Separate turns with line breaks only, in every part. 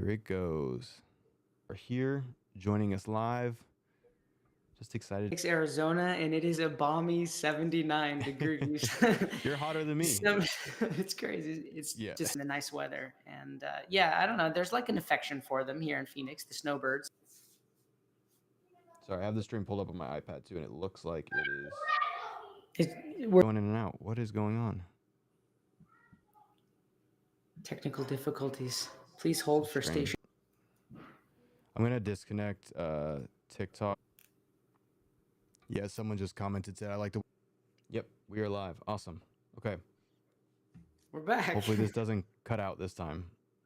Here it goes. We're here joining us live. Just excited.
Phoenix, Arizona, and it is a balmy 79 degrees.
You're hotter than me.
So it's crazy. It's
Yeah.
just the nice weather. And yeah, I don't know. There's like an affection for them here in Phoenix, the snowbirds.
Sorry, I have the stream pulled up on my iPad too, and it looks like it is
We're
going in and out. What is going on?
technical difficulties. Please
So
hold for
strange.
station.
I'm gonna disconnect TikTok. Yeah, someone just commented said I like to. Yep, we are live. Awesome. Okay.
We're back.
Hopefully this doesn't cut out this time.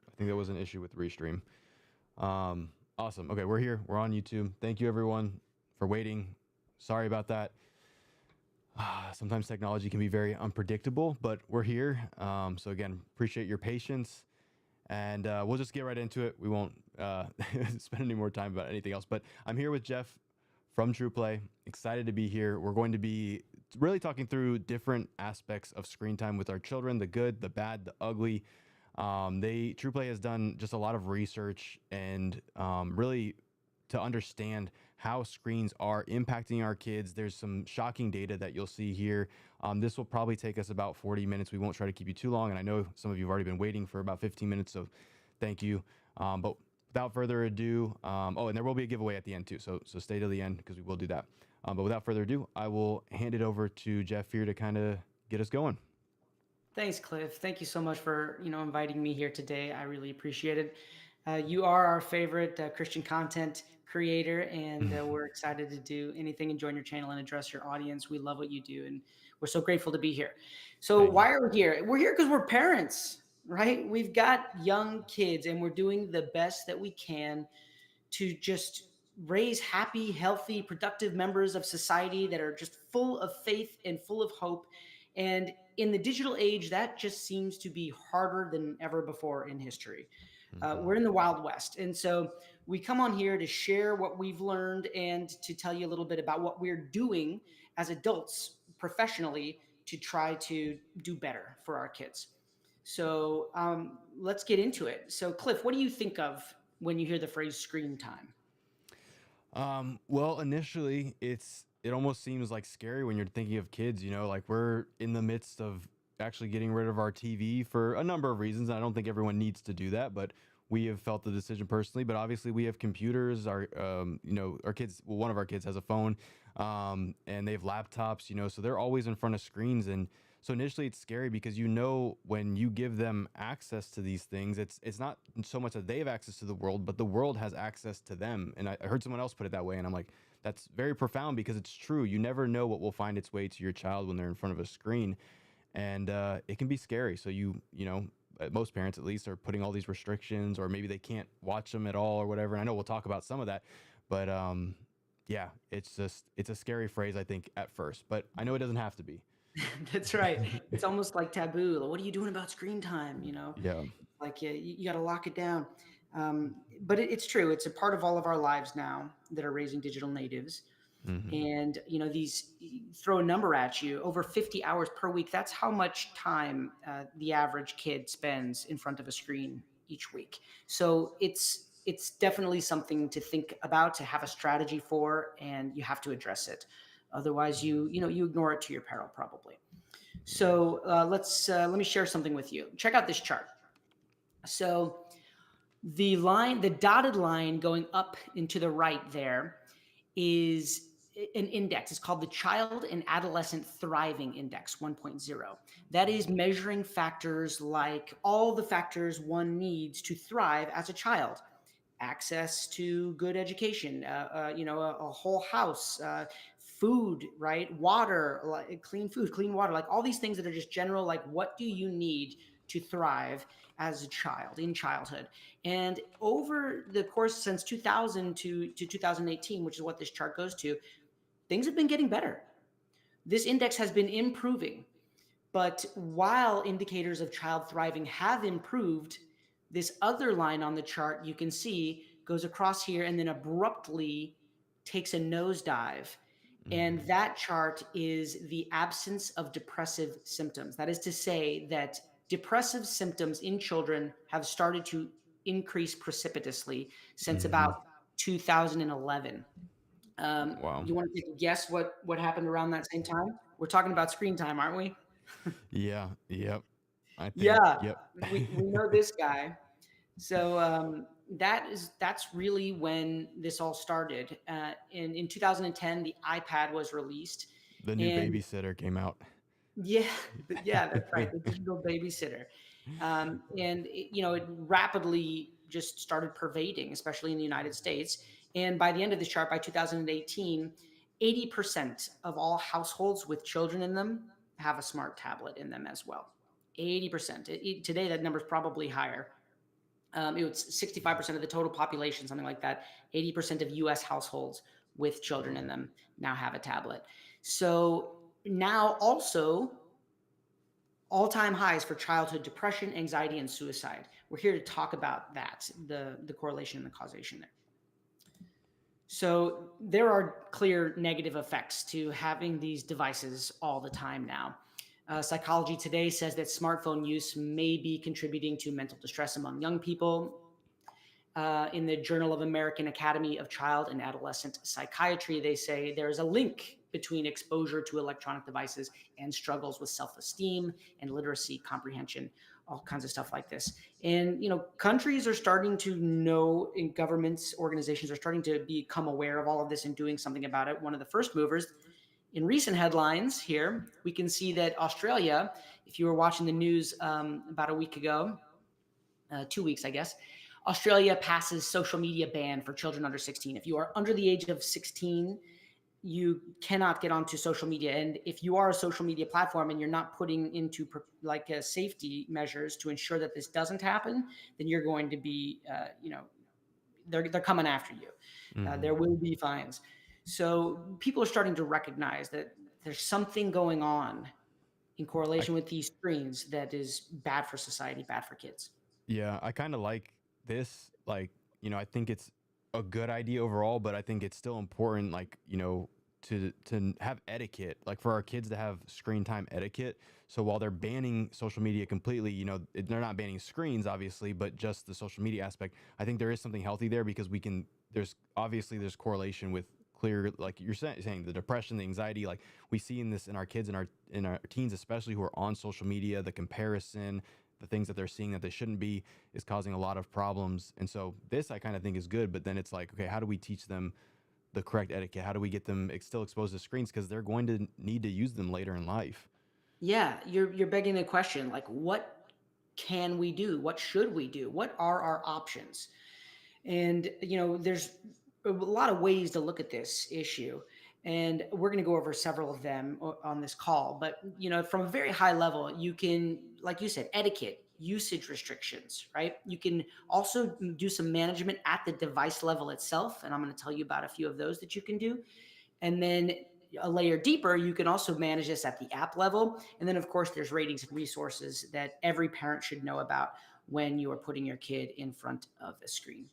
I think there was an issue with Restream. Awesome. Okay, we're here. We're on YouTube. Thank you everyone for waiting. Sorry about that. Sometimes technology can be very unpredictable, but we're here. So again, appreciate your patience, and we'll just get right into it. We won't spend any more time about anything else. But I'm here with Jeff from TruPlay. Excited to be here. We're going to be really talking through different aspects of screen time with our children: the good, the bad, the ugly. TruPlay has done just a lot of research and really to understand how screens are impacting our kids. There's some shocking data that you'll see here. This will probably take us about 40 minutes. We won't try to keep you too long. And I know some of you have already been waiting for about 15 minutes, so thank you. But without further ado, oh, and there will be a giveaway at the end too. So stay till the end because we will do that. But without further ado, I will hand it over to Jeff here to kind of get us going.
Thanks, Cliff. Thank you so much for inviting me here today. I really appreciate it. You are our favorite Christian content creator, and we're excited to do anything and join your channel and address your audience. We love what you do, and we're so grateful to be here. So
Thank you.
why are we here? We're here because we're parents, right? We've got young kids, and we're doing the best that we can to just raise happy, healthy, productive members of society that are just full of faith and full of hope. And in the digital age, that just seems to be harder than ever before in history. We're in the Wild West. And so we come on here to share what we've learned and to tell you a little bit about what we're doing as adults professionally to try to do better for our kids. So let's get into it. So, Cliff, what do you think of when you hear the phrase screen time?
Well, initially, it almost seems like scary when you're thinking of kids. Like we're in the midst of actually getting rid of our TV for a number of reasons. And I don't think everyone needs to do that, but we have felt the decision personally. But obviously, we have computers. Our kids. Well, one of our kids has a phone, and they have laptops. So they're always in front of screens. And so initially, it's scary because when you give them access to these things, it's not so much that they have access to the world, but the world has access to them. And I heard someone else put it that way, and I'm like, that's very profound because it's true. You never know what will find its way to your child when they're in front of a screen, and it can be scary. So most parents at least are putting all these restrictions, or maybe they can't watch them at all or whatever. And I know we'll talk about some of that, but yeah, it's a scary phrase I think at first, but I know it doesn't have to be.
That's right. It's almost like taboo. Like, what are you doing about screen time?
Yeah.
Like you got to lock it down. But it's true. It's a part of all of our lives now that are raising digital natives.
Mm-hmm.
And these throw a number at you, over 50 hours per week. That's how much time the average kid spends in front of a screen each week. So it's definitely something to think about, to have a strategy for, and you have to address it. Otherwise, you ignore it to your peril, probably. So let me share something with you. Check out this chart. So the dotted line going up and to the right there is an index. It's called the Child and Adolescent Thriving Index 1.0. That is measuring factors like all the factors one needs to thrive as a child: access to good education, a whole house, food, right, water, like clean food, clean water, like all these things that are just general. Like, what do you need to thrive as a child in childhood? And over the course since 2000 to 2018, which is what this chart goes to, things have been getting better. This index has been improving. But while indicators of child thriving have improved, this other line on the chart you can see goes across here and then abruptly takes a nosedive. And that chart is the absence of depressive symptoms. That is to say that depressive symptoms in children have started to increased precipitously since
Hmm.
about 2011.
Wow.
You want to take a guess what happened around that same time? We're talking about screen time, aren't we?
Yeah. Yep. I think.
Yeah,
Yep.
we know this guy. So that's really when this all started. In 2010, the iPad was released,
The new
and
babysitter came out.
yeah, yeah, that's right, the digital babysitter, and it rapidly just started pervading, especially in the United States. And by the end of the chart, by 2018, 80% of all households with children in them have a smart tablet in them as well. 80%. Today, that number is probably higher. It was 65% of the total population, something like that. 80% of US households with children in them now have a tablet. So now also all-time highs for childhood depression, anxiety, and suicide. We're here to talk about that, the correlation and the causation there. So there are clear negative effects to having these devices all the time now. Psychology Today says that smartphone use may be contributing to mental distress among young people. In the Journal of American Academy of Child and Adolescent Psychiatry, they say there is a link between exposure to electronic devices and struggles with self-esteem and literacy comprehension, all kinds of stuff like this. And countries are starting to know, and governments, organizations are starting to become aware of all of this and doing something about it. One of the first movers in recent headlines here, we can see that Australia, if you were watching the news about a week ago, 2 weeks, I guess, Australia passes social media ban for children under 16. If you are under the age of 16, you cannot get onto social media. And if you are a social media platform and you're not putting into safety measures to ensure that this doesn't happen, then you're going to be, they're coming after you. There
Hmm.
will be fines. So people are starting to recognize that there's something going on in
I
correlation with these screens that is bad for society, bad for kids.
Yeah, I kind of like this. Like, I think it's a good idea overall, but I think it's still important, like, to have etiquette, like for our kids to have screen time etiquette. So while they're banning social media completely, they're not banning screens, obviously, but just the social media aspect. I think there is something healthy there because there's correlation with clear, like you're saying, the depression, the anxiety, like we see in this in our kids and our teens, especially who are on social media, the comparison, the things that they're seeing that they shouldn't be is causing a lot of problems. And so this I kind of think is good, but then it's like, okay, how do we teach them the correct etiquette? How do we get them still exposed to screens because they're going to need to use them later in life?
Yeah, you're begging the question, like, what can we do? What should we do? What are our options? And there's a lot of ways to look at this issue, and we're going to go over several of them on this call. But from a very high level, you can, like you said, etiquette, usage restrictions, right? You can also do some management at the device level itself, and I'm going to tell you about a few of those that you can do. And then a layer deeper, you can also manage this at the app level. And then, of course, there's ratings and resources that every parent should know about when you are putting your kid in front of a screen.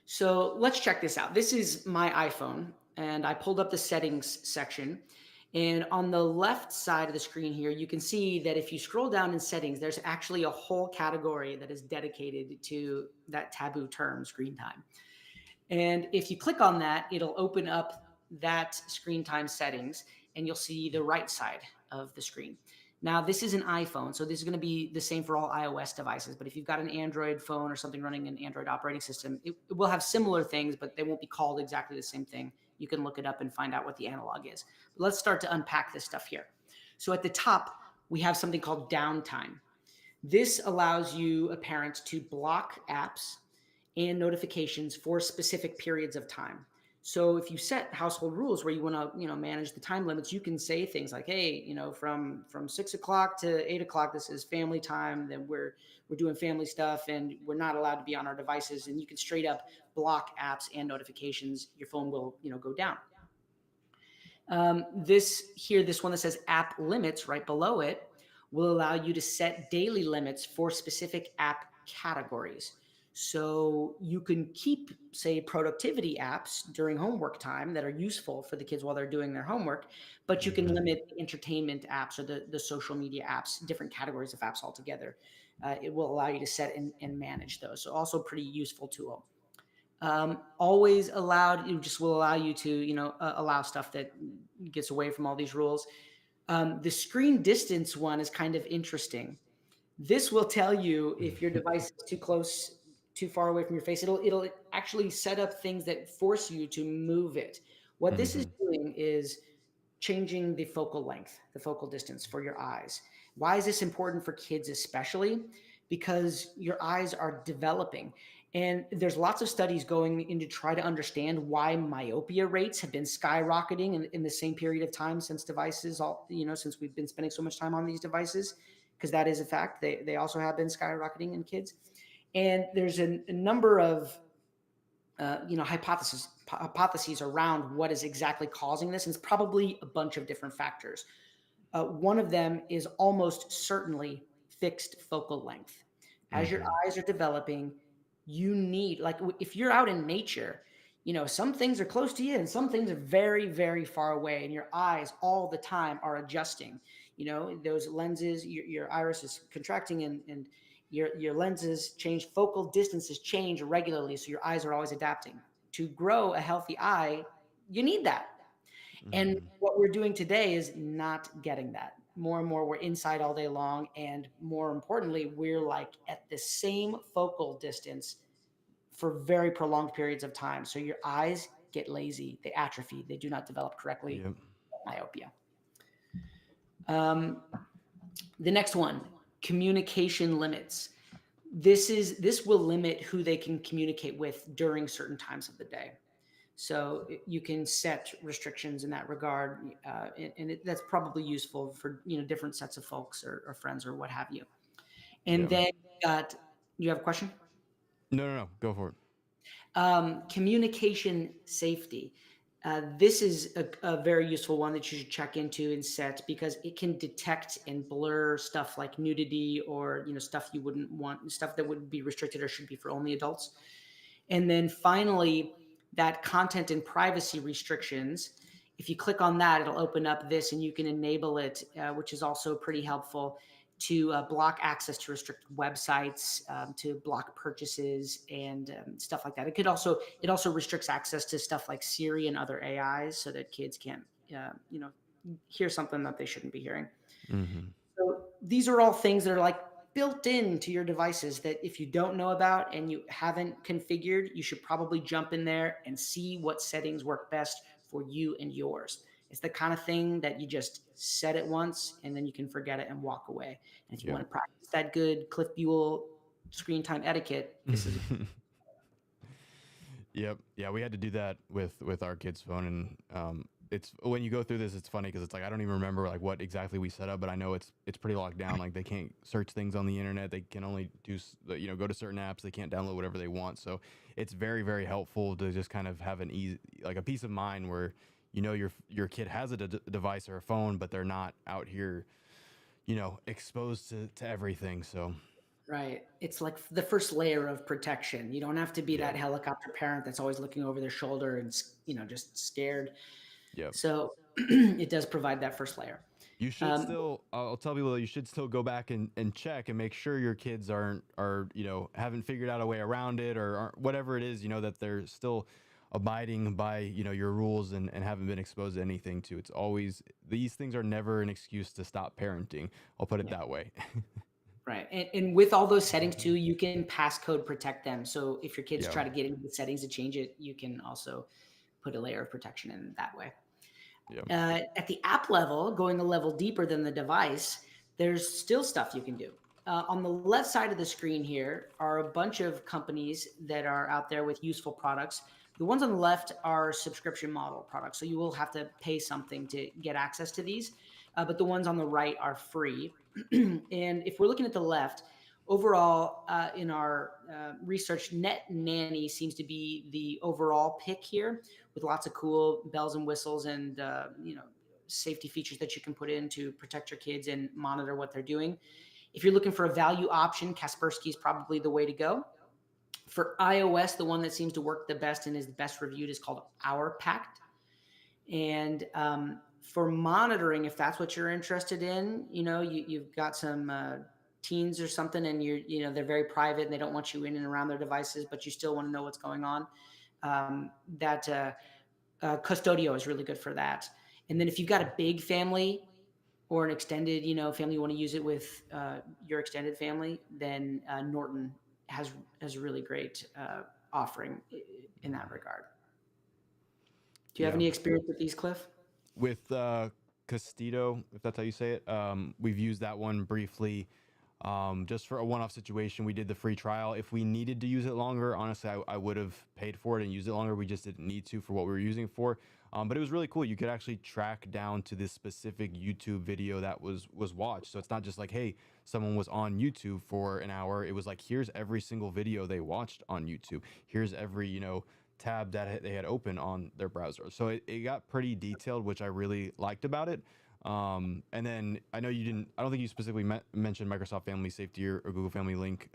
So let's check this out. This is my iPhone, and I pulled up the settings section. And on the left side of the screen here, you can see that if you scroll down in settings, there's actually a whole category that is dedicated to that taboo term, screen time. And if you click on that, it'll open up that screen time settings, and you'll see the right side of the screen. Now, this is an iPhone, so this is going to be the same for all iOS devices. But if you've got an Android phone or something running an Android operating system, it will have similar things, but they won't be called exactly the same thing. You can look it up and find out what the analog is. But let's start to unpack this stuff here. So at the top, we have something called downtime. This allows you, a parent, to block apps and notifications for specific periods of time. So if you set household rules where you want to, manage the time limits, you can say things like, "Hey, from 6 o'clock to 8 o'clock, this is family time. Then we're doing family stuff, and we're not allowed to be on our devices." And you can straight up block apps and notifications. Your phone will, go down. This one that says app limits right below it will allow you to set daily limits for specific app categories. So you can keep, say, productivity apps during homework time that are useful for the kids while they're doing their homework, but you can
Hmm.
limit the entertainment apps or the social media apps, different categories of apps altogether. It will allow you to set and manage those. So also pretty useful tool. Always allowed, it just will allow you to, allow stuff that gets away from all these rules. The screen distance one is kind of interesting. This will tell you if your device is too close, too far away from your face. It'll actually set up things that force you to move it. What this is
Hmm.
doing is changing the focal length, the focal distance for your eyes. Why is this important for kids especially? Because your eyes are developing. And there's lots of studies going in to try to understand why myopia rates have been skyrocketing in the same period of time since devices, since we've been spending so much time on these devices, because that is a fact. They also have been skyrocketing in kids. And there's a number of hypotheses around what is exactly causing this, and it's probably a bunch of different factors. One of them is almost certainly fixed focal length. As your
Hmm.
eyes are developing, you need, like, if you're out in nature, some things are close to you and some things are very, very far away, and your eyes all the time are adjusting. Those lenses, your iris is contracting, and your lenses change, focal distances change regularly, so your eyes are always adapting. To grow a healthy eye, you need that. And
Hmm.
what we're doing today is not getting that. More and more, we're inside all day long. And more importantly, we're like at the same focal distance for very prolonged periods of time. So your eyes get lazy, they atrophy, they do not develop correctly,
Yep.
myopia. Um, the next one, communication limits. This will limit who they can communicate with during certain times of the day. So you can set restrictions in that regard, and that's probably useful for different sets of folks or friends or what have you. And
Yeah.
then got you have a question?
No, no, no. Go for it.
Communication safety. This is a very useful one that you should check into and set, because it can detect and blur stuff like nudity, or stuff you wouldn't want, stuff that would be restricted or should be for only adults. And then finally, that content and privacy restrictions. If you click on that, it'll open up this and you can enable it, which is also pretty helpful, to block access to restricted websites, to block purchases and stuff like that. It also restricts access to stuff like Siri and other AIs, so that kids can't, hear something that they shouldn't be hearing.
Hmm.
So these are all things that are like built into your devices that if you don't know about and you haven't configured, you should probably jump in there and see what settings work best for you and yours. It's the kind of thing that you just set it once and then you can forget it and walk away. And if you want
Yep.
to practice that good Cliff Buell screen time etiquette, this is
Yep. Yeah, we had to do that with our kid's phone, and it's when you go through this, it's funny because it's like I don't even remember like what exactly we set up, but I know it's pretty locked down. Like they can't search things on the internet. They can only go to certain apps. They can't download whatever they want. So it's very very helpful to just kind of have an easy like a peace of mind where your kid has a device or a phone, but they're not out here exposed to everything. So
right. It's like the first layer of protection. You don't have to be that
yeah.
helicopter parent that's always looking over their shoulder and just scared.
Yep.
So it does provide that first layer.
You should
Um,
still. I'll tell people that you should still go back and check and make sure your kids are haven't figured out a way around it or aren't, whatever it is that they're still abiding by your rules and haven't been exposed to anything too. It's always these things are never an excuse to stop parenting. I'll put it
yeah,
that way.
right. And with all those settings too, you can passcode protect them. So if your kids
Yeah.
try to get into the settings to change it, you can also put a layer of protection in that way.
Yeah.
At the app level, going a level deeper than the device, there's still stuff you can do. On the left side of the screen here are a bunch of companies that are out there with useful products. The ones on the left are subscription model products, so you will have to pay something to get access to these. But the ones on the right are free. And if we're looking at the left, overall, in our research, Net Nanny seems to be the overall pick here, with lots of cool bells and whistles and safety features that you can put in to protect your kids and monitor what they're doing. If you're looking for a value option, Kaspersky is probably the way to go. For iOS, the one that seems to work the best and is the best reviewed is called Our Pact. And for monitoring, if that's what you're interested in, you've got some teens or something, and they're very private and they don't want you in and around their devices, but you still want to know what's going on. That Custodio is really good for that. And then if you've got a big family or an extended, family, you want to use it with your extended family, then Norton has a really great offering in that regard. Do you have
Yeah.
any experience with these, Cliff?
With Castito, if that's how you say it, we've used that one briefly, just for a one-off situation. We did the free trial. If we needed to use it longer, honestly, I would have paid for it and used it longer. We just didn't need to for what we were using it for. But it was really cool. You could actually track down to this specific YouTube video that was watched. So it's not just like, hey, someone was on YouTube for an hour. It was like, here's every single video they watched on YouTube. Here's every, tab that they had open on their browser. So it got pretty detailed, which I really liked about it. And then I know I don't think you specifically mentioned Microsoft Family Safety or Google Family Link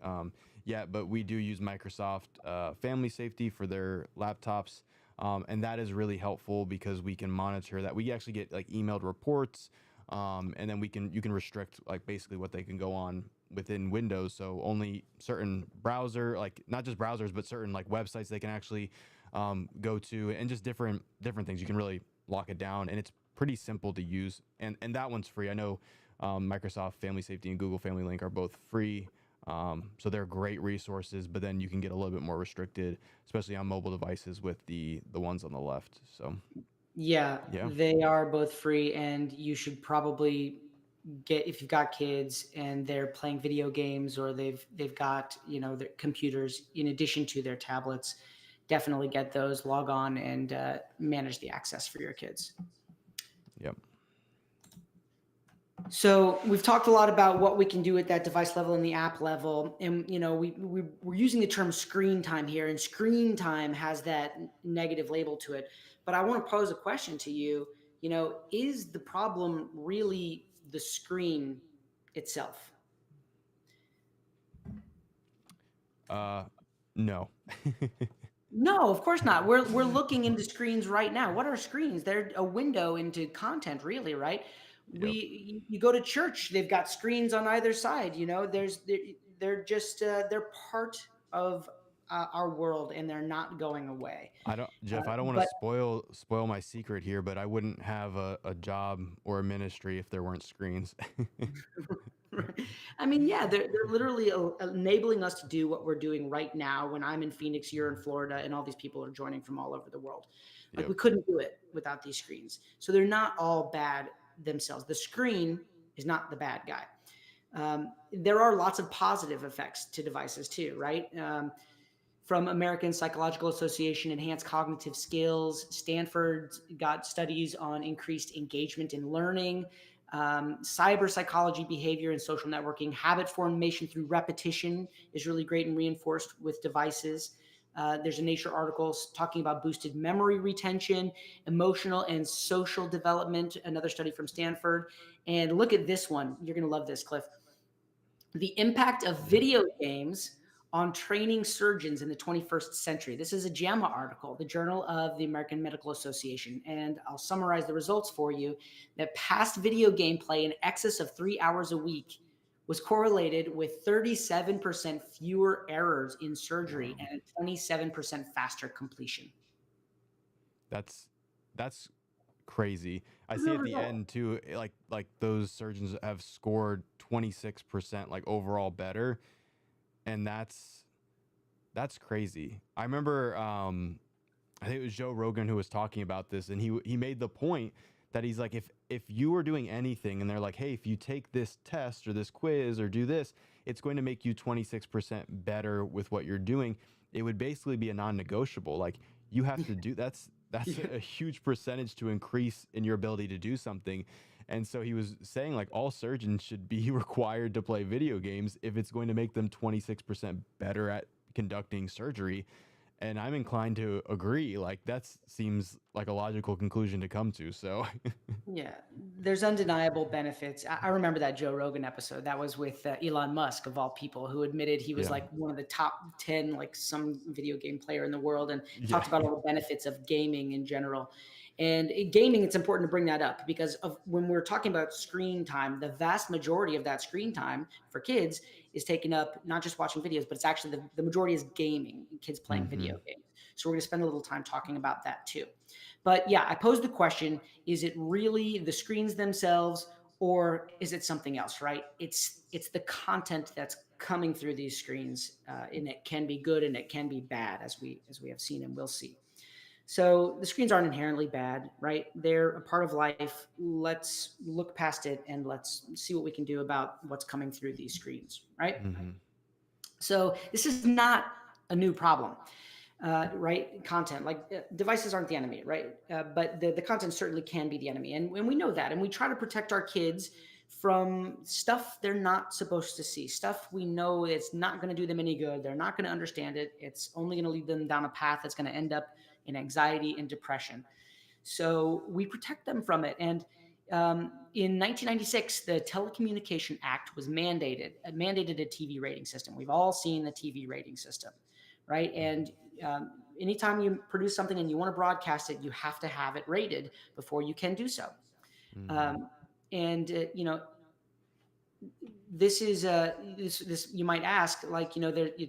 yet, but we do use Microsoft Family Safety for their laptops. And that is really helpful because we can monitor that. We actually get like emailed reports, and then you can restrict like basically what they can go on within Windows. So only certain browser, like not just browsers, but certain like websites they can actually go to, and just different things. You can really lock it down, and it's pretty simple to use. And that one's free. I know Microsoft Family Safety and Google Family Link are both free. So they're great resources, but then you can get a little bit more restricted, especially on mobile devices with the ones on the left. So
Yeah,
yeah.
they are both free, and you should probably if you've got kids and they're playing video games, or they've got their computers in addition to their tablets, definitely get those, log on, and manage the access for your kids.
Yep.
So we've talked a lot about what we can do at that device level and the app level, and we're using the term screen time here, and screen time has that negative label to it. But I want to pose a question to you. Is the problem really the screen itself?
No.
No, of course not. We're looking into screens right now. What are screens? They're a window into content, really, right?
Yep.
You go to church, they've got screens on either side. They're just they're part of our world, and they're not going away.
Jeff, I don't want to
But
spoil my secret here, but I wouldn't have a job or a ministry if there weren't screens.
I mean, yeah, they're literally enabling us to do what we're doing right now. When I'm in Phoenix, you're in Florida, and all these people are joining from all over the world. Like,
Yep.
we couldn't do it without these screens. So they're not all bad themselves. The screen is not the bad guy. There are lots of positive effects to devices too, right? From American Psychological Association, enhanced cognitive skills. Stanford's got studies on increased engagement in learning, cyber psychology, behavior, and social networking. Habit formation through repetition is really great and reinforced with devices. There's a Nature article talking about boosted memory retention, emotional and social development, another study from Stanford. And look at this one. You're going to love this, Cliff. The impact of video games on training surgeons in the 21st century. This is a JAMA article, the Journal of the American Medical Association. And I'll summarize the results for you. That past video game play in excess of 3 hours a week was correlated with 37% fewer errors in surgery
Wow.
and a 27% faster completion.
That's crazy. I see
Real
at the
result.
end too, like those surgeons have scored 26% like overall better, and that's crazy. I remember I think it was Joe Rogan who was talking about this, and he made the point that he's like, if you were doing anything and they're like, hey, if you take this test or this quiz or do this, it's going to make you 26% better with what you're doing. It would basically be a non-negotiable. Like, you have to do that's
Yeah.
a huge percentage to increase in your ability to do something. And so he was saying like all surgeons should be required to play video games if it's going to make them 26% better at conducting surgery. And I'm inclined to agree. Like that seems like a logical conclusion to come to. So,
Yeah, there's undeniable benefits. I remember that Joe Rogan episode that was with Elon Musk of all people, who admitted he was
yeah,
like one of the top 10, like some video game player in the world, and
yeah,
talked about all the benefits of gaming in general. And gaming, it's important to bring that up because of when we're talking about screen time, the vast majority of that screen time for kids is taken up not just watching videos, but it's actually the majority is gaming, kids playing
hmm
video games. So we're going to spend a little time talking about that too. But yeah, I posed the question, is it really the screens themselves or is it something else, right? It's the content that's coming through these screens, and it can be good and it can be bad, as we have seen and will see. So the screens aren't inherently bad, right? They're a part of life. Let's look past it and let's see what we can do about what's coming through these screens, right?
hmm
So this is not a new problem, right? Content, like devices aren't the enemy, right? But the content certainly can be the enemy. And we know that. And we try to protect our kids from stuff they're not supposed to see, stuff we know it's not going to do them any good. They're not going to understand it. It's only going to lead them down a path that's going to end up in anxiety and depression. So we protect them from it. And in 1996, the Telecommunication Act was mandated a TV rating system. We've all seen the TV rating system, right? And anytime you produce something and you want to broadcast it, you have to have it rated before you can do so.
hmm
Um, and this is this you might ask, like, the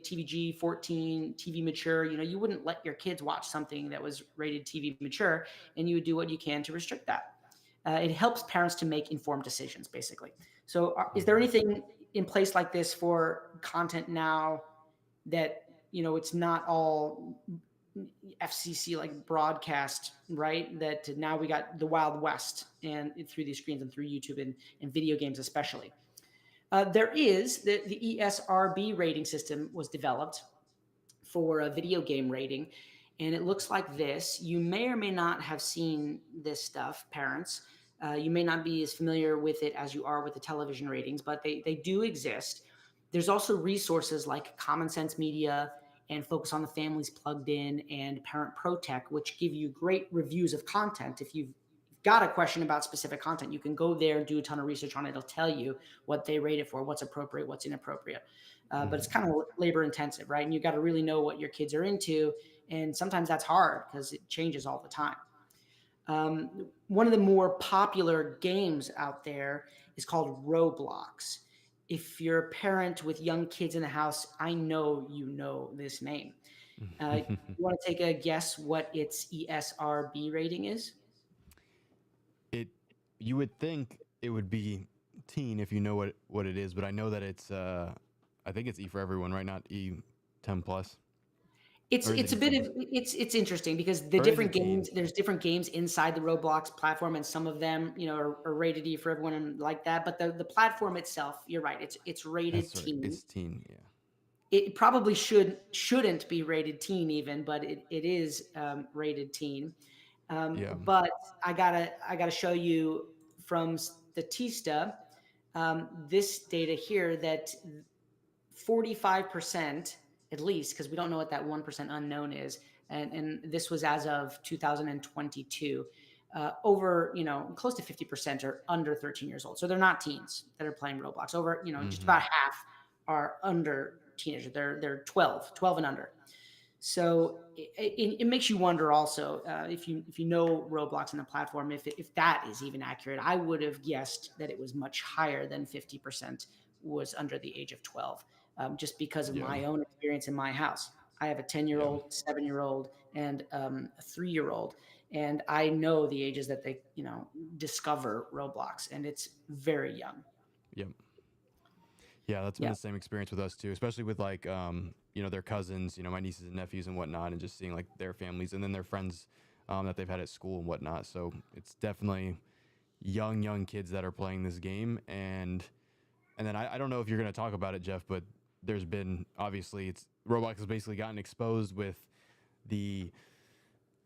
TVG 14, TV mature. You wouldn't let your kids watch something that was rated TV mature, and you would do what you can to restrict that. It helps parents to make informed decisions, basically. So, is there anything in place like this for content now that it's not all FCC like broadcast, right? That now we got the Wild West and through these screens and through YouTube and video games especially. There is the ESRB rating system was developed for a video game rating, and it looks like this. You may or may not have seen this stuff, parents. You may not be as familiar with it as you are with the television ratings, but they do exist. There's also resources like Common Sense Media and Focus on the Families Plugged In and Parent Protect, which give you great reviews of content. If you've got a question about specific content, you can go there and do a ton of research on it. It'll tell you what they rate it for, what's appropriate, what's inappropriate. But it's kind of labor intensive, right? And you got to really know what your kids are into. And sometimes that's hard because it changes all the time. One of the more popular games out there is called Roblox. If you're a parent with young kids in the house, I know you know this name. You want to take a guess what its ESRB rating is?
it you would think it would be teen if you know what it is, but I know that it's I think it's E for everyone, right? Not E 10 plus,
It's
or is it
it's a bit
E 10
of
plus,
it's interesting because the
or is
different
it teen?
games there's different games inside the Roblox platform, and some of them are rated E for everyone and like that. But the platform itself, you're right, it's rated
That's right,
teen.
it's teen. Yeah,
It probably shouldn't be rated teen even, but it is rated teen.
yeah.
But I gotta show you from Statista this data here that 45% at least, because we don't know what that 1% unknown is. And this was as of 2022. Over, close to 50% are under 13 years old. So they're not teens that are playing Roblox. Over, just
hmm
about half are under teenagers. They're 12 and under. So it makes you wonder also, if you know Roblox and the platform, if that is even accurate. I would have guessed that it was much higher than 50% was under the age of 12, just because of
Yeah,
my own experience in my house. I have a 10-year
yeah,
old, 7-year old, and a 3-year old, and I know the ages that they discover Roblox, and it's very young.
yep. Yeah, that's been
Yeah.
the same experience with us too, especially with like their cousins, my nieces and nephews and whatnot, and just seeing like their families and then their friends that they've had at school and whatnot. So it's definitely young kids that are playing this game, and then I don't know if you're gonna talk about it, Jeff, but there's been obviously it's Roblox has basically gotten exposed with the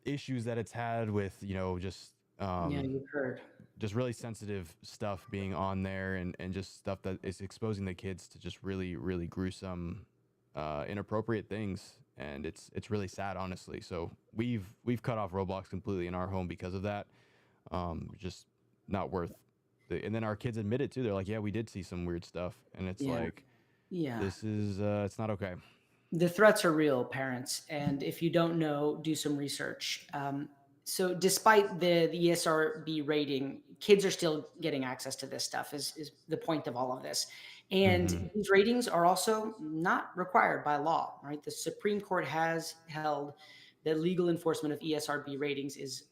issues that it's had with
Yeah, you've heard.
just really sensitive stuff being on there and just stuff that is exposing the kids to just really gruesome inappropriate things, and it's really sad, honestly. So we've cut off Roblox completely in our home because of that. Just not worth. And then our kids admit it too. They're like, "Yeah, we did see some weird stuff," and it's
Yeah.
like,
Yeah.
this is it's not okay.
The threats are real, parents, and if you don't know, do some research. So, despite the ESRB rating, kids are still getting access to this stuff. Is the point of all of this? And
Mm-hmm.
these ratings are also not required by law, right? The Supreme Court has held that legal enforcement of ESRB ratings is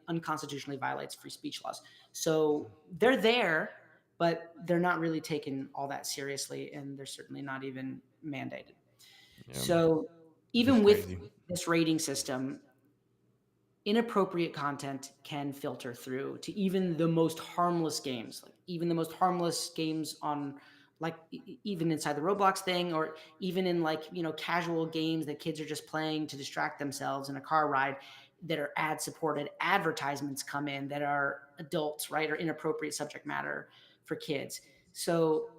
unconstitutionally violates free speech laws. So they're there, but they're not really taken all that seriously, and they're certainly not even mandated.
Yeah,
So even
just
with
crazy.
this rating system, inappropriate content can filter through to even the most harmless games, like even the most harmless games on like even inside the Roblox thing, or even in like, casual games that kids are just playing to distract themselves in a car ride that are ad supported. Advertisements come in that are adults, right, or inappropriate subject matter for kids. So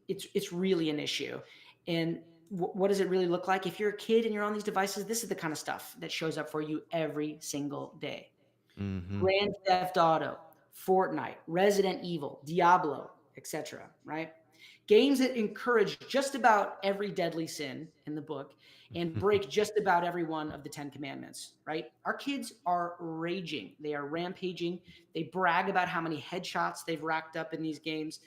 it's really an issue. And what does it really look like? If you're a kid and you're on these devices, this is the kind of stuff that shows up for you every single day.
Mm-hmm.
Grand Theft Auto, Fortnite, Resident Evil, Diablo, etc. Right? Games that encourage just about every deadly sin in the book and break just about every one of the 10 commandments, right? Our kids are raging. They are rampaging. They brag about how many headshots they've racked up in these games.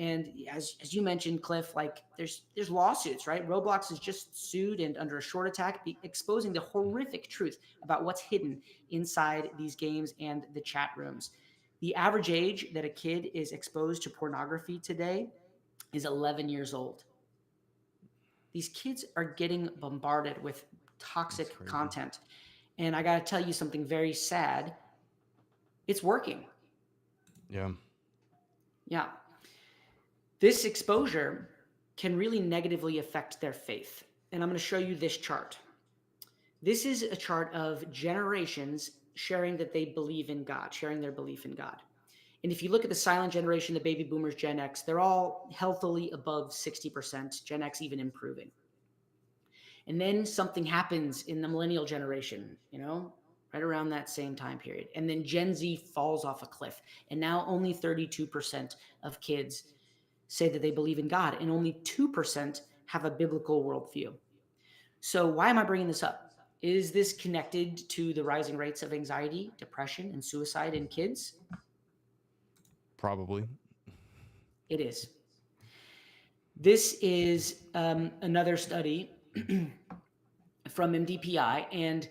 And as you mentioned, Cliff, like there's lawsuits, right? Roblox is just sued and under a short attack, exposing the horrific truth about what's hidden inside these games and the chat rooms. The average age that a kid is exposed to pornography today is 11 years old. These kids are getting bombarded with
It's
toxic
crazy.
content. And I got to tell you something very sad. It's working.
Yeah.
Yeah. This exposure can really negatively affect their faith. And I'm going to show you this chart. This is a chart of generations sharing that they believe in God, sharing their belief in God. And if you look at the silent generation, the baby boomers, Gen X, they're all healthily above 60%, Gen X even improving. And then something happens in the millennial generation, right around that same time period. And then Gen Z falls off a cliff. And now only 32% of kids say that they believe in God, and only 2% have a biblical worldview. So, why am I bringing this up? Is this connected to the rising rates of anxiety, depression, and suicide in kids?
Probably.
It is. This is another study from MDPI. And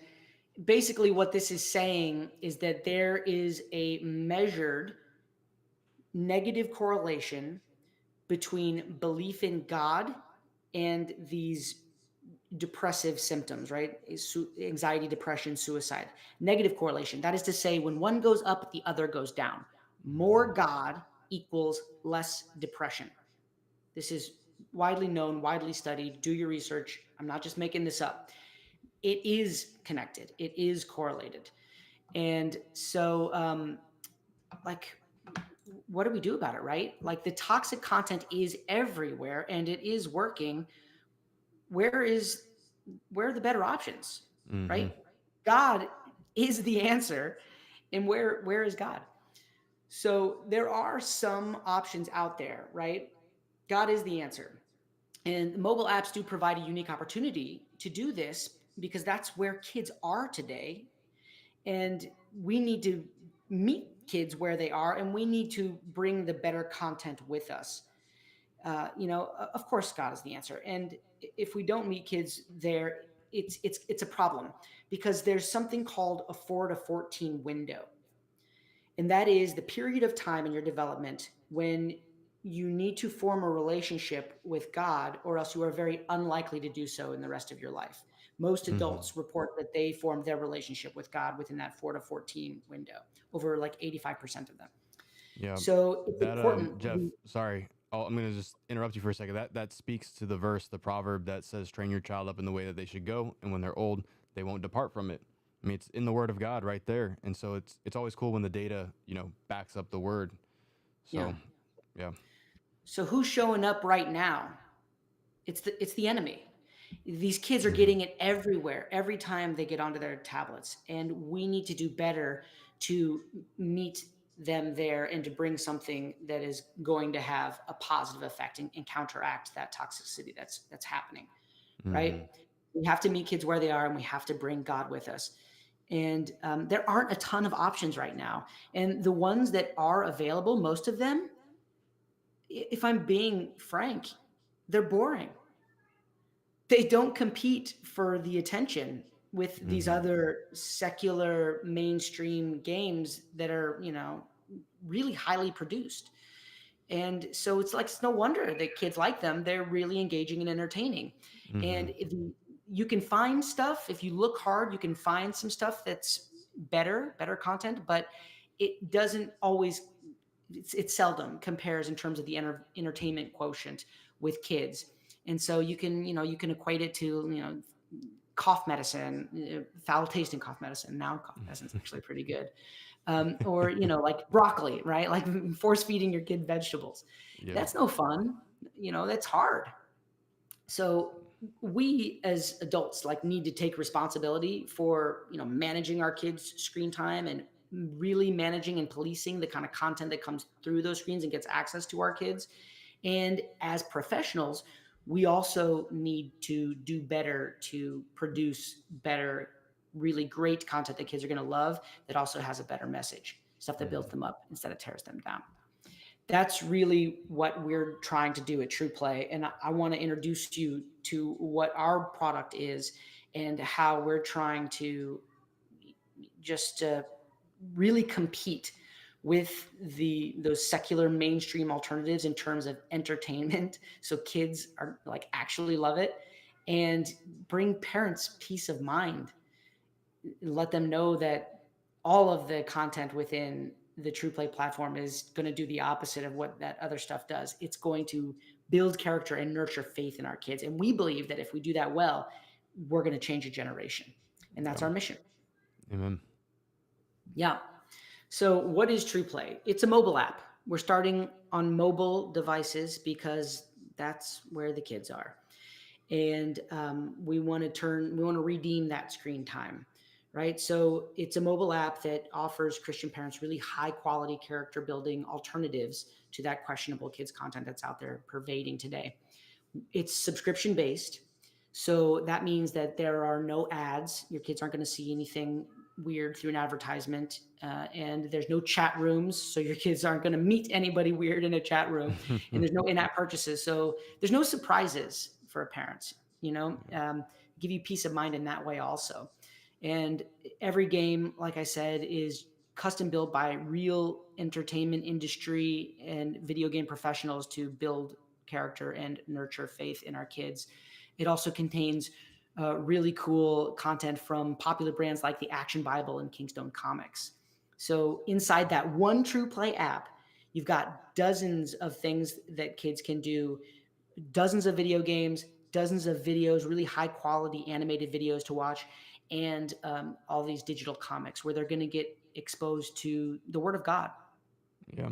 basically, what this is saying is that there is a measured negative correlation between belief in God and these depressive symptoms, right? Anxiety, depression, suicide. Negative correlation. That is to say, when one goes up, the other goes down. More God equals less depression. This is widely known, widely studied. Do your research. I'm not just making this up. It is connected, it is correlated. And so, like, what do we do about it, right? Like, the toxic content is everywhere and it is working. Where is where are the better options,
Mm-hmm.
right? God is the answer, and where is God? So there are some options out there, right? God is the answer, and mobile apps do provide a unique opportunity to do this because that's where kids are today, and we need to meet kids where they are, and we need to bring the better content with us. Of course, God is the answer. And if we don't meet kids there, it's a problem, because there's something called a 4 to 14 window. And that is the period of time in your development when you need to form a relationship with God, or else you are very unlikely to do so in the rest of your life. Most
Mm-hmm.
adults report that they formed their relationship with God within that 4 to 14 window, over like 85% of them.
Yeah.
So it's
That
important.
Jeff, sorry. I'm gonna just interrupt you for a second. That speaks to the verse, the proverb that says, "Train your child up in the way that they should go, and when they're old, they won't depart from it." I mean, it's in the Word of God right there, and so it's always cool when the data backs up the Word.
Yeah.
So, yeah.
So who's showing up right now? It's the enemy. These kids are
Hmm.
getting it everywhere, every time they get onto their tablets, and we need to do better to meet them there and to bring something that is going to have a positive effect and counteract that toxicity that's happening, right?
Hmm.
We have to meet kids where they are, and we have to bring God with us. And there aren't a ton of options right now. And the ones that are available, most of them, if I'm being frank, they're boring. They don't compete for the attention with these
Hmm.
other secular mainstream games that are, really highly produced. And so it's no wonder that kids like them. They're really engaging and entertaining.
Hmm.
And you can find stuff, if you look hard, you can find some stuff that's better content, but it doesn't always, it seldom compares in terms of the entertainment quotient with kids. And so you can equate it to, cough medicine, foul tasting cough medicine. Now cough medicine is actually pretty good. Or like broccoli, right? Like force feeding your kid vegetables.
Yeah.
That's no fun. That's hard. So we as adults like need to take responsibility for managing our kids' screen time and really managing and policing the kind of content that comes through those screens and gets access to our kids. And as professionals, we also need to do better to produce better, really great content that kids are going to love, that also has a better message, stuff that builds
Hmm.
them up instead of tears them down. That's really what we're trying to do at TruPlay. And I want to introduce you to what our product is and how we're trying to just really compete with those secular mainstream alternatives in terms of entertainment, so kids are like actually love it, and bring parents peace of mind. Let them know that all of the content within the TruePlay platform is going to do the opposite of what that other stuff does. It's going to build character and nurture faith in our kids. And we believe that if we do that well, we're going to change a generation. And
Yeah.
that's our mission.
Amen.
Yeah. So, what is TruePlay? It's a mobile app. We're starting on mobile devices because that's where the kids are. And we want to redeem that screen time, right? So it's a mobile app that offers Christian parents really high quality character building alternatives to that questionable kids content that's out there pervading today. It's subscription based. So that means that there are no ads. Your kids aren't going to see anything weird through an advertisement. And there's no chat rooms. So your kids aren't going to meet anybody weird in a chat room. And there's no in app purchases. So there's no surprises for parents, give you peace of mind in that way also. And every game, like I said, is custom built by real entertainment industry and video game professionals to build character and nurture faith in our kids. It also contains really cool content from popular brands like the Action Bible and Kingstone Comics. So inside that one TruePlay app, you've got dozens of things that kids can do, dozens of video games, dozens of videos, really high quality animated videos to watch, and all these digital comics where they're going to get exposed to the Word of God
Yeah.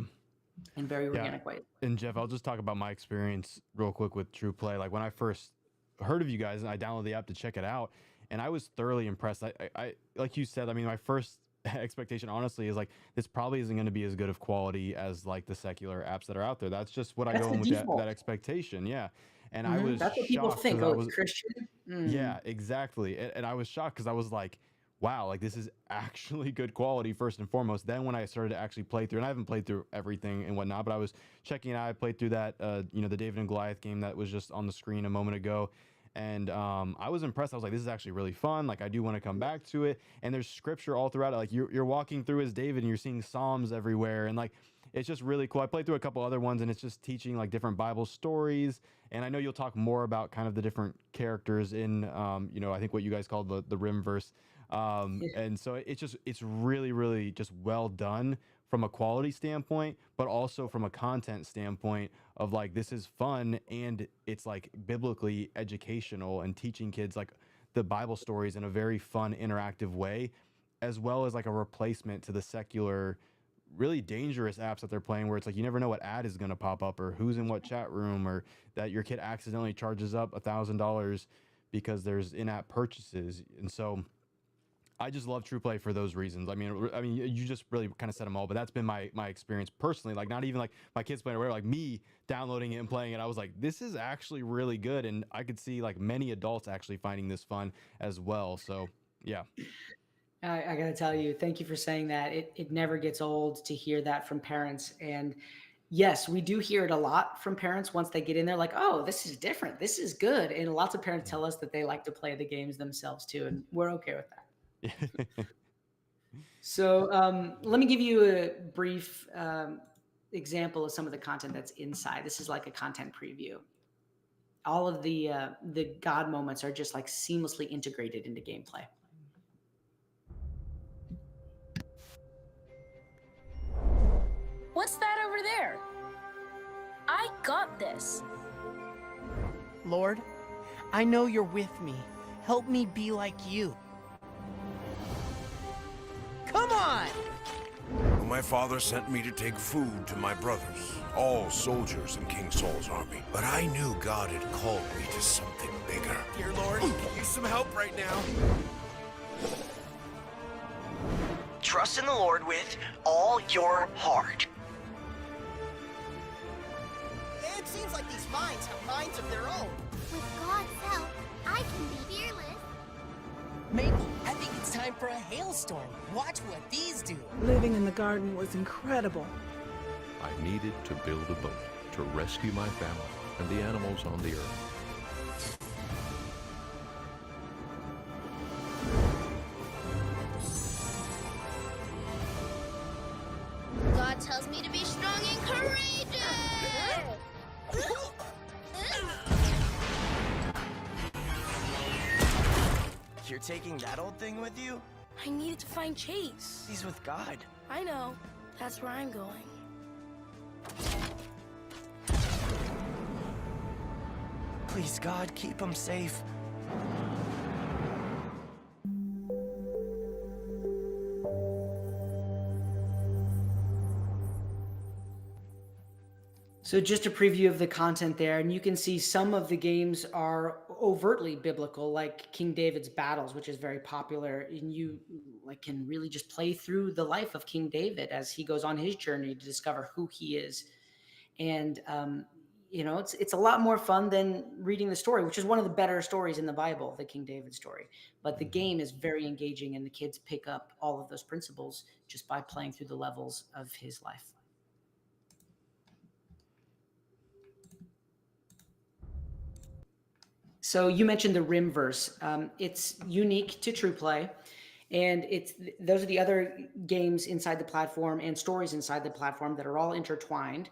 in very
Yeah.
organic ways.
And Jeff, I'll just talk about my experience real quick with True Play. Like when I first heard of you guys and I downloaded the app to check it out, and I was thoroughly impressed. I like you said, I mean, my first expectation honestly is like this probably isn't going to be as good of quality as like the secular apps that are out there. That's just what I
That's
go
the
in with that
default.
expectation. Yeah. And I was
That's what people
shocked because
think.
I
Oh, it's
was
Christian.
yeah, exactly. And I was shocked because I was like, wow, like this is actually good quality first and foremost. Then when I started to actually play through, and I haven't played through everything and whatnot, but I was checking it out. I played through that, the David and Goliath game that was just on the screen a moment ago. And I was impressed. I was like, this is actually really fun. Like, I do want to come back to it. And there's scripture all throughout it. Like, you're walking through as David and you're seeing Psalms everywhere. And like, it's just really cool. I played through a couple other ones and it's just teaching like different Bible stories. And I know you'll talk more about kind of the different characters in, I think what you guys call the Rim verse. And so it's really, really just well done from a quality standpoint, but also from a content standpoint of like, this is fun and it's like biblically educational and teaching kids like the Bible stories in a very fun, interactive way, as well as like a replacement to the secular really dangerous apps that they're playing where it's like you never know what ad is going to pop up or who's in what chat room or that your kid accidentally charges up $1,000 because there's in-app purchases. And so I just love TruPlay for those reasons. I mean, you just really kind of said them all, but that's been my experience personally. Like, not even like my kids playing or whatever, like me downloading it and playing it. I was like, this is actually really good, and I could see like many adults actually finding this fun as well. So yeah.
I got to tell you, thank you for saying that. It never gets old to hear that from parents. And yes, we do hear it a lot from parents once they get in there, like, oh, this is different. This is good. And lots of parents tell us that they like to play the games themselves too. And we're okay with that. So let me give you a brief example of some of the content that's inside. This is like a content preview. All of the God moments are just like seamlessly integrated into gameplay.
What's that over there? I got this.
Lord, I know you're with me. Help me be like you. Come on!
My father sent me to take food to my brothers, all soldiers in King Saul's army. But I knew God had called me to something bigger.
Dear Lord,
Use some help right now.
Trust in the Lord with all your heart.
it seems like these vines have minds of their own.
With God's help, I can be fearless.
Maple, I think it's time for a hailstorm. Watch what these do.
Living in the garden was incredible.
I needed to build a boat to rescue my family and the animals on the earth.
God tells me to be strong and courageous!
You're taking that old thing with you?
I needed to find Chase.
He's with God.
I know. That's where I'm going.
Please, God, keep him safe.
So just a preview of the content there, and you can see some of the games are overtly biblical, like King David's Battles, which is very popular, and you like can really just play through the life of King David as he goes on his journey to discover who he is. And you know, it's a lot more fun than reading the story, which is one of the better stories in the Bible, the King David story. But the game is very engaging, and the kids pick up all of those principles just by playing through the levels of his life. So you mentioned the Rimverse. It's unique to TruPlay, and those are the other games inside the platform and stories inside the platform that are all intertwined.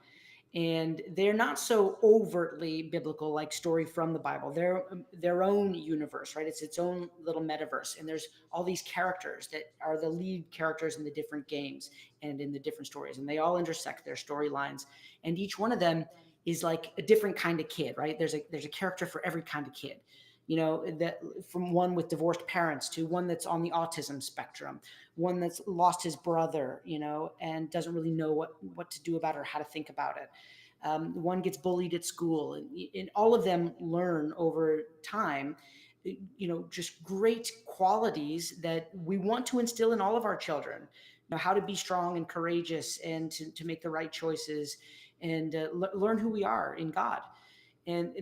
And they're not so overtly biblical like story from the Bible. They're their own universe, right? It's its own little metaverse. And there's all these characters that are the lead characters in the different games and in the different stories. And they all intersect their storylines. And each one of them is like a different kind of kid, right? There's a character for every kind of kid. You know, that from one with divorced parents to one that's on the autism spectrum, one that's lost his brother, you know, and doesn't really know what to do about it or how to think about it. One gets bullied at school, and all of them learn over time, you know, just great qualities that we want to instill in all of our children. You know, how to be strong and courageous and to make the right choices and learn who we are in God. And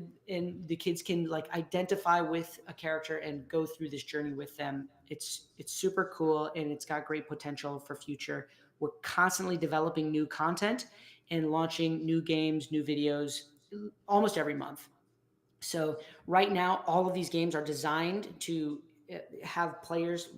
the kids can like identify with a character and go through this journey with them. It's super cool, and it's got great potential for future. We're constantly developing new content and launching new games, new videos almost every month. So right now, all of these games are designed to have players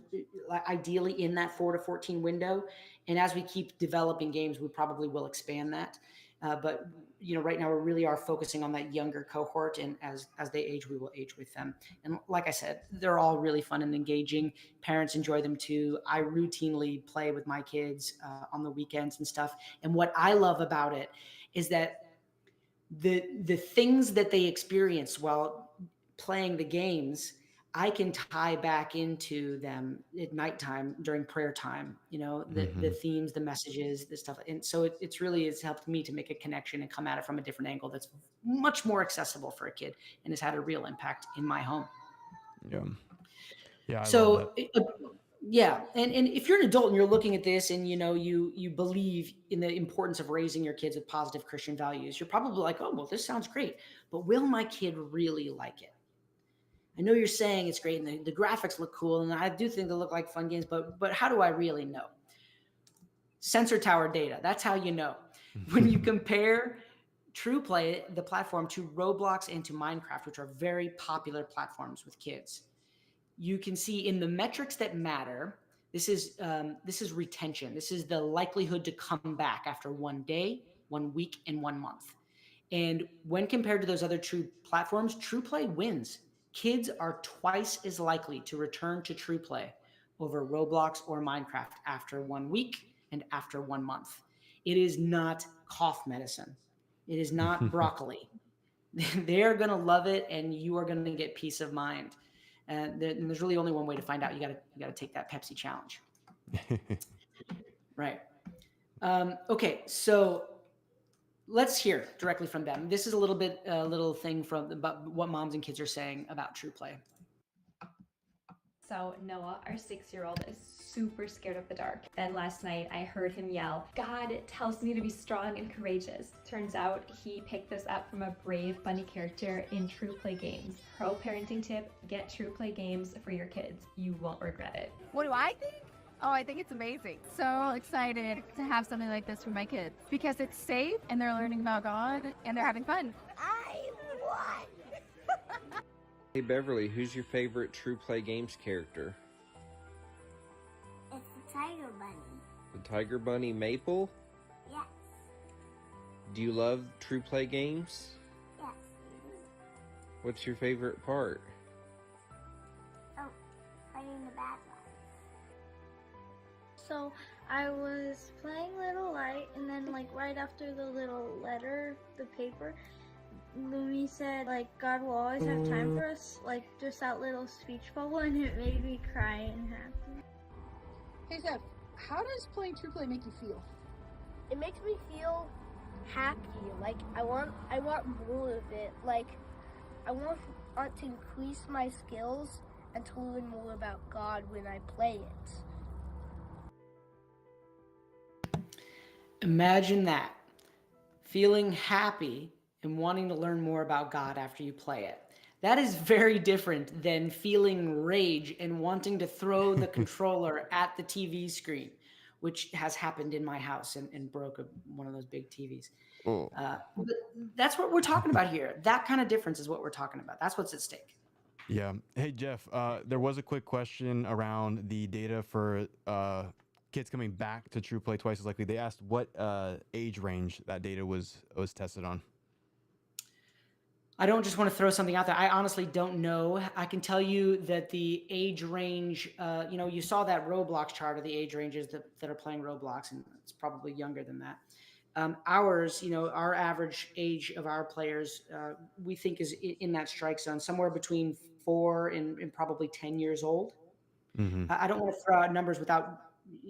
ideally in that 4 to 14 window. And as we keep developing games, we probably will expand that. But you know, right now we really are focusing on that younger cohort, and as they age, we will age with them. And like I said, they're all really fun and engaging. Parents enjoy them too. I routinely play with my kids on the weekends and stuff. And what I love about it is that the things that they experience while playing the games, I can tie back into them at nighttime during prayer time, you know, the themes, the messages, the stuff. And so it's helped me to make a connection and come at it from a different angle that's much more accessible for a kid and has had a real impact in my home.
Yeah. Yeah, I love that.
So yeah, and if you're an adult and you're looking at this and you believe in the importance of raising your kids with positive Christian values, you're probably like, oh well, this sounds great, but will my kid really like it? I know you're saying it's great and the graphics look cool, and I do think they look like fun games, but how do I really know? Sensor Tower data. That's how you know. When you compare TruPlay, the platform, to Roblox and to Minecraft, which are very popular platforms with kids, you can see in the metrics that matter. This is retention. This is the likelihood to come back after 1 day, 1 week, and 1 month. And when compared to those other true platforms, TruPlay wins. Kids are twice as likely to return to TruPlay over Roblox or Minecraft after 1 week and after 1 month. It is not cough medicine. It is not broccoli. They're going to love it, and you are going to get peace of mind. And there's really only one way to find out. You got to take that Pepsi challenge. Right. Okay. So let's hear directly from them. This is a little thing from about what moms and kids are saying about TruPlay.
So Noah, our 6-year-old, is super scared of the dark. Then last night I heard him yell, "God tells me to be strong and courageous." Turns out he picked this up from a brave bunny character in TruPlay Games. Pro parenting tip, get TruPlay Games for your kids. You won't regret it.
What do I think? Oh, I think it's amazing. So excited to have something like this for my kids because it's safe and they're learning about God and they're having fun.
I won.
Hey Beverly, who's your favorite TruPlay Games character?
It's the Tiger Bunny.
The Tiger Bunny Maple?
Yes.
Do you love TruPlay Games?
Yes.
What's your favorite part?
Oh, fighting the bad guys. So I was playing Little Light, and then like right after the little letter, the paper, Lumi said, like, God will always have time for us, like, just that little speech bubble, and it made me cry and happy.
Hey, Zeb, how does playing TruPlay make you feel?
It makes me feel happy. Like, I want more of it. Like, I want to increase my skills and to learn more about God when I play it.
Imagine that. Feeling happy and wanting to learn more about God after you play it. That is very different than feeling rage and wanting to throw the controller at the TV screen, which has happened in my house and broke one of those big TVs. But that's what we're talking about here. That kind of difference is what we're talking about. That's what's at stake.
Yeah. Hey, Jeff, there was a quick question around the data for kids coming back to TruPlay twice as likely. They asked what age range that data was tested on.
I don't just want to throw something out there. I honestly don't know. I can tell you that the age range, you saw that Roblox chart of the age ranges that are playing Roblox, and it's probably younger than that. Ours, our average age of our players, we think is in that strike zone, somewhere between 4 and probably 10 years old.
Mm-hmm.
I don't want to throw out numbers without,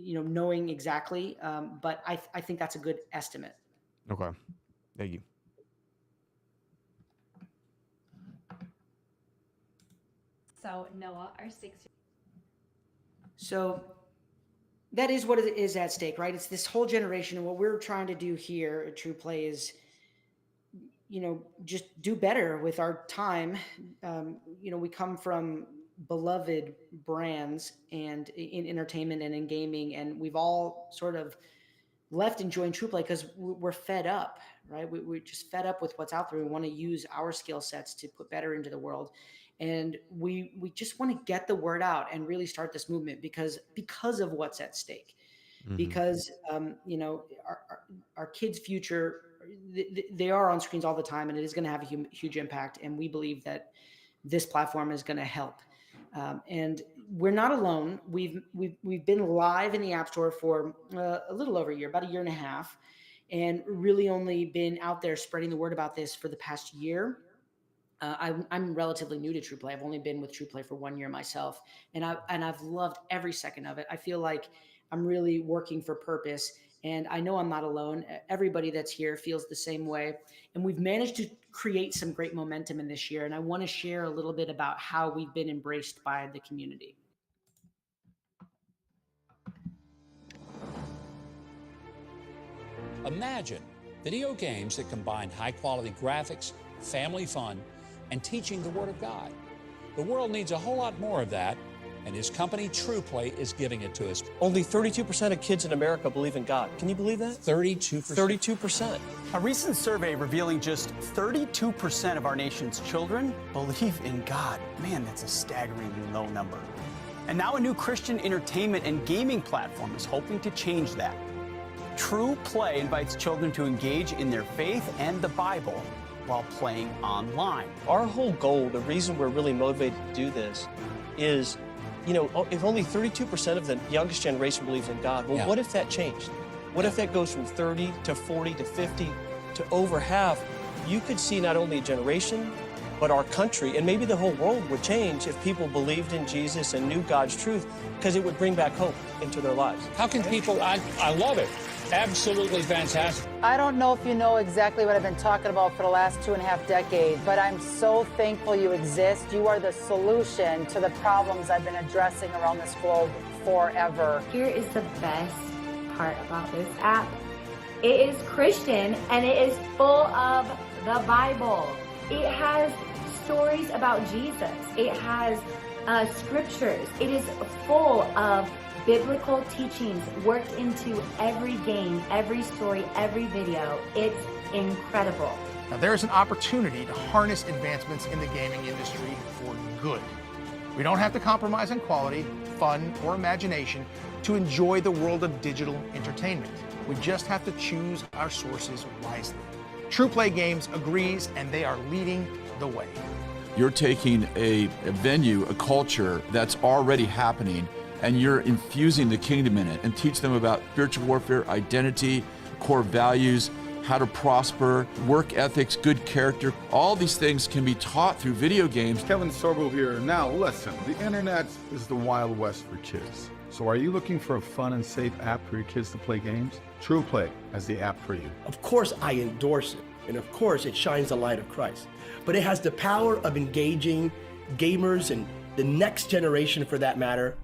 knowing exactly, but I think that's a good estimate.
Okay. Thank you.
So Noah, our 6-year-old.
So that is what it is at stake, right? It's this whole generation, and what we're trying to do here at TruPlay is, just do better with our time. We come from beloved brands and in entertainment and in gaming, and we've all sort of left and joined TruPlay because we're fed up, right? We're just fed up with what's out there. We want to use our skill sets to put better into the world. And we just want to get the word out and really start this movement because of what's at stake. Mm-hmm. Because our kids' future, they are on screens all the time, and it is going to have a huge impact. And we believe that this platform is going to help. And we're not alone. We've been live in the App Store for a little over a year, about a year and a half, and really only been out there spreading the word about this for the past year. I'm relatively new to TruPlay. I've only been with TruPlay for 1 year myself, and I've loved every second of it. I feel like I'm really working for purpose, And I know I'm not alone. Everybody that's here feels the same way. And we've managed to create some great momentum in this year. And I want to share a little bit about how we've been embraced by the community.
Imagine video games that combine high-quality graphics, family fun, and teaching the Word of God. The world needs a whole lot more of that, and his company TruPlay is giving it to us.
Only 32% of kids in America believe in God. Can you believe that?
32%.
32%.
A recent survey revealing just 32% of our nation's children believe in God. Man, that's a staggeringly low number. And now a new Christian entertainment and gaming platform is hoping to change that. TruPlay invites children to engage in their faith and the Bible while playing online.
Our whole goal, the reason we're really motivated to do this is, you know, if only 32% of the youngest generation believes in God, well, what if that changed? What if that goes from 30 to 40 to 50 to over half? You could see not only a generation, but our country, and maybe the whole world would change if people believed in Jesus and knew God's truth, because it would bring back hope into their lives.
How can people, I love it. Absolutely fantastic.
I don't know if you know exactly what I've been talking about for the last 2.5 decades, but I'm so thankful you exist. You are the solution to the problems I've been addressing around this globe forever.
Here is the best part about this app. It is Christian and it is full of the Bible. It has stories about Jesus. It has scriptures. It is full of biblical teachings worked into every game, every story, every video. It's incredible.
Now, there is an opportunity to harness advancements in the gaming industry for good. We don't have to compromise on quality, fun, or imagination to enjoy the world of digital entertainment. We just have to choose our sources wisely. TruPlay Games agrees, and they are leading the way.
You're taking a venue, a culture that's already happening, and you're infusing the kingdom in it and teach them about spiritual warfare, identity, core values, how to prosper, work ethics, good character. All these things can be taught through video games.
Kevin Sorbo here. Now listen, the internet is the Wild West for kids. So are you looking for a fun and safe app for your kids to play games? TruPlay has the app for you.
Of course I endorse it, and of course it shines the light of Christ. But it has the power of engaging gamers and the next generation for that matter.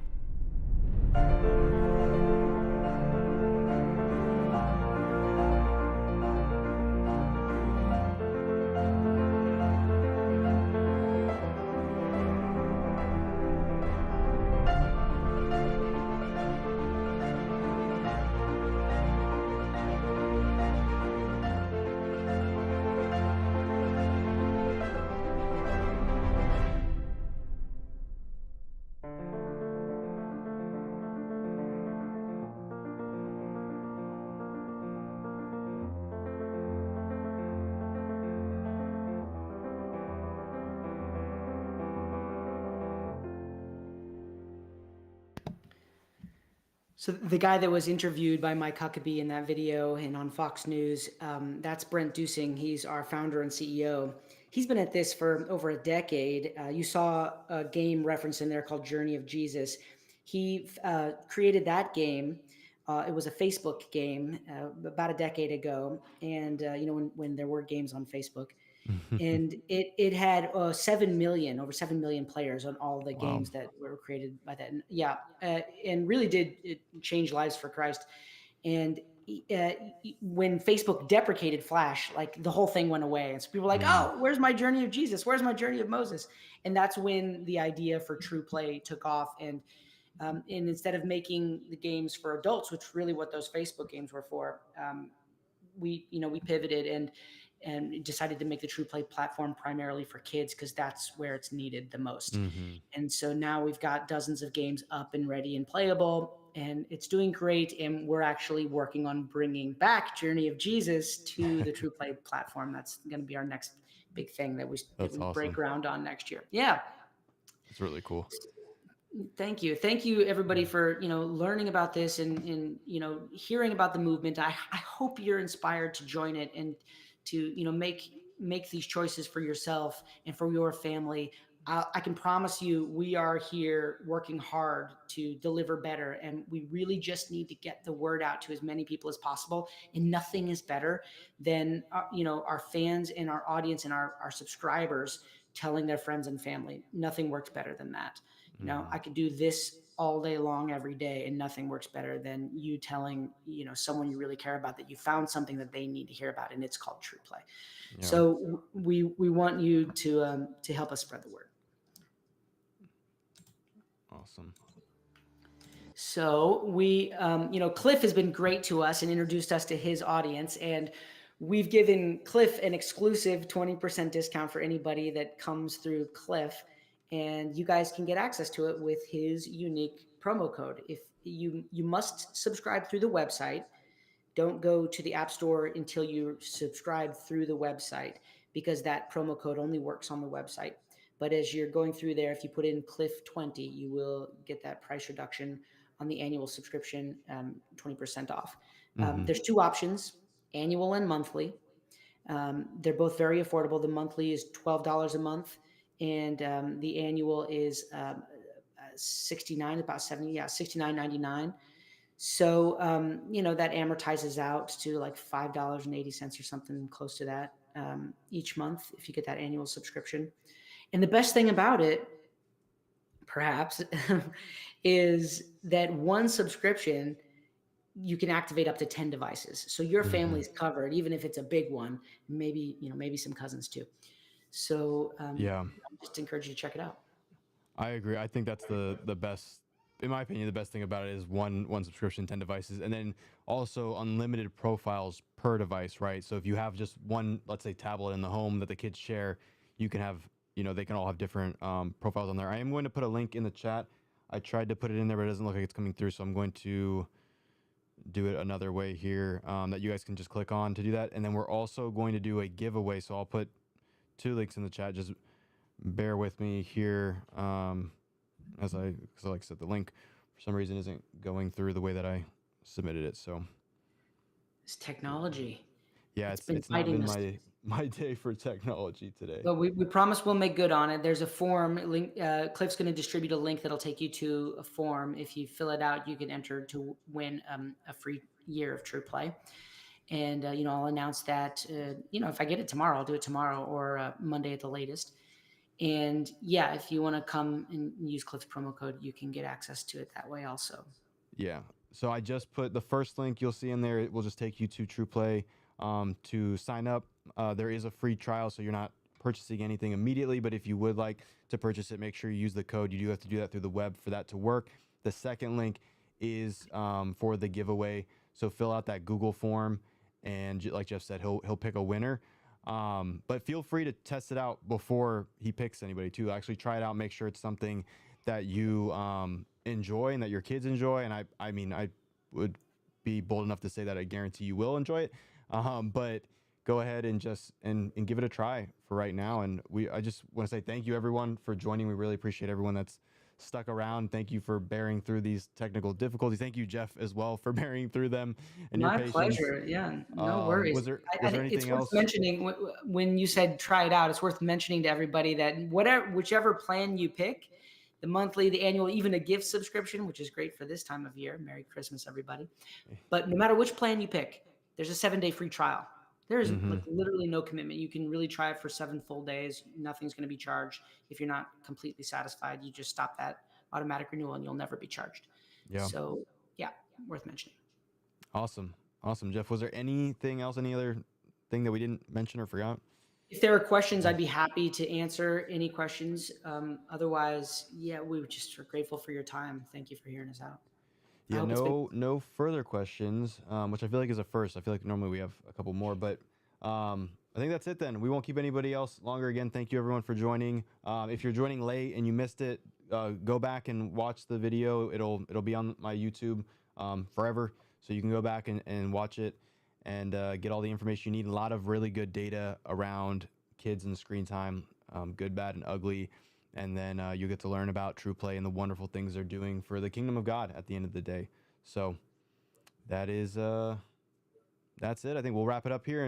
So the guy that was interviewed by Mike Huckabee in that video and on Fox News, that's Brent Dusing. He's our founder and CEO. He's been at this for over a decade. You saw a game reference in there called Journey of Jesus. He created that game. It was a Facebook game about a decade ago. And, you know, when there were games on Facebook. And it had over 7 million players on all the games that were created by that. And, and really did change lives for Christ. And when Facebook deprecated Flash, like the whole thing went away. And so people were like, oh, where's my Journey of Jesus? Where's my Journey of Moses? And that's when the idea for TruPlay took off. And instead of making the games for adults, which really what those Facebook games were for, we pivoted and decided to make the TruPlay platform primarily for kids because that's where it's needed the most. And so now we've got dozens of games up and ready and playable, and it's doing great. And we're actually working on bringing back Journey of Jesus to the TruPlay platform. That's going to be our next big thing that we break ground on next year. Yeah.
It's really cool.
Thank you. Thank you, everybody, for, learning about this and hearing about the movement. I hope you're inspired to join it and to, make these choices for yourself and for your family. I can promise you we are here working hard to deliver better, and we really just need to get the word out to as many people as possible. And nothing is better than our fans and our audience and our subscribers telling their friends and family. Nothing works better than that. I could do this all day long every day, and nothing works better than you telling someone you really care about that you found something that they need to hear about, and it's called TruPlay.
Yeah.
So we want you to help us spread the word.
Awesome.
So we, Cliff has been great to us and introduced us to his audience, and we've given Cliff an exclusive 20% discount for anybody that comes through Cliff, and you guys can get access to it with his unique promo code. If you must subscribe through the website. Don't go to the App Store until you subscribe through the website, because that promo code only works on the website. But as you're going through there, if you put in Cliff20, you will get that price reduction on the annual subscription, 20% off. There's two options, annual and monthly. They're both very affordable. The monthly is $12 a month, and the annual is $69, about $69.99. So, that amortizes out to like $5.80 or something close to that each month if you get that annual subscription. And the best thing about it, perhaps, is that one subscription, you can activate up to 10 devices. So your family's covered, even if it's a big one, maybe some cousins too. So
Yeah.
I just encourage you to check it out.
I agree. I think that's the best, in my opinion, the best thing about it is one subscription, 10 devices, and then also unlimited profiles per device, right? So if you have just one, let's say, tablet in the home that the kids share, you can have, they can all have different profiles on there. I am going to put a link in the chat. I tried to put it in there, but it doesn't look like it's coming through, so I'm going to do it another way here that you guys can just click on to do that. And then we're also going to do a giveaway, so I'll put 2 links in the chat. Just bear with me here because like I said, the link for some reason isn't going through the way that I submitted it. So
it's technology.
Yeah, it's not been my day for technology today.
But we promise we'll make good on it. There's a form link. Cliff's going to distribute a link that'll take you to a form. If you fill it out, you can enter to win a free year of TruPlay. And I'll announce that. If I get it tomorrow, I'll do it tomorrow or Monday at the latest. And yeah, if you want to come and use Cliff's promo code, you can get access to it that way also.
Yeah. So I just put the first link you'll see in there. It will just take you to TruPlay to sign up. There is a free trial, so you're not purchasing anything immediately. But if you would like to purchase it, make sure you use the code. You do have to do that through the web for that to work. The second link is for the giveaway. So fill out that Google form, and like Jeff said, he'll pick a winner. But feel free to test it out before he picks anybody too. Actually try it out, make sure it's something that you enjoy and that your kids enjoy. And I mean, I would be bold enough to say that I guarantee you will enjoy it. But go ahead and and give it a try for right now. And I just want to say thank you everyone for joining. We really appreciate everyone that's stuck around. Thank you for bearing through these technical difficulties. Thank you, Jeff, as well, for bearing through them. And
My
your patience.
pleasure. Yeah, no worries.
Was there
I think
anything
it's
else?
worth mentioning when you said try it out. It's worth mentioning to everybody that whichever plan you pick, the monthly, the annual, even a gift subscription, which is great for this time of year. Merry Christmas, everybody. But no matter which plan you pick, there's a 7-day free trial. There is like literally no commitment. You can really try it for 7 full days. Nothing's going to be charged. If you're not completely satisfied, you just stop that automatic renewal and you'll never be charged.
Yeah.
So yeah, worth mentioning.
Awesome. Jeff, was there anything else, any other thing that we didn't mention or forgot?
If there are questions, I'd be happy to answer any questions. Otherwise, yeah, we just are grateful for your time. Thank you for hearing us out.
Yeah, no further questions, which I feel like is a first. I feel like normally we have a couple more, but I think that's it then. We won't keep anybody else longer. Again, thank you everyone for joining. If you're joining late and you missed it, go back and watch the video. It'll be on my YouTube forever, so you can go back and watch it and get all the information you need. A lot of really good data around kids and screen time, good, bad, and ugly. And then you get to learn about TruPlay and the wonderful things they're doing for the kingdom of God at the end of the day. So that's it. I think we'll wrap it up here.